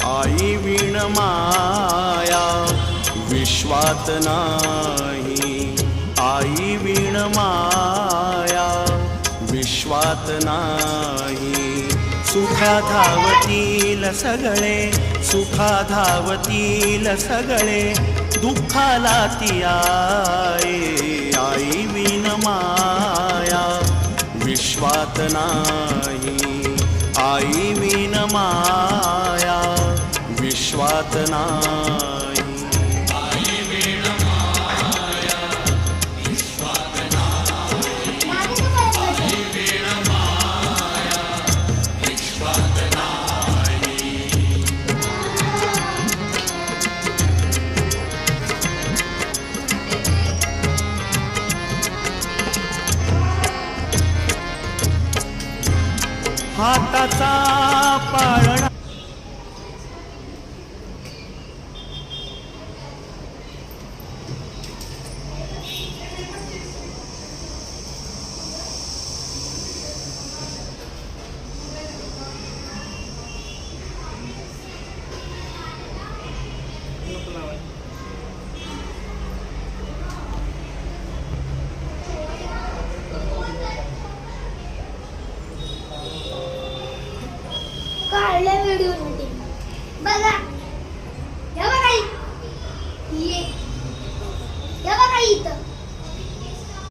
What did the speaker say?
आई विण माया विश्वात नाही, आई विण माया विश्वात नाही। सुखा धावतील सगळे, सुखा धावतील सगळे, दुःखाला ती आहे। आई विण माया विश्वात नाही, आई विण माया विश्वात नाही। हाताचा पाळणा काढल्या व्हिडिओ मध्ये बघा।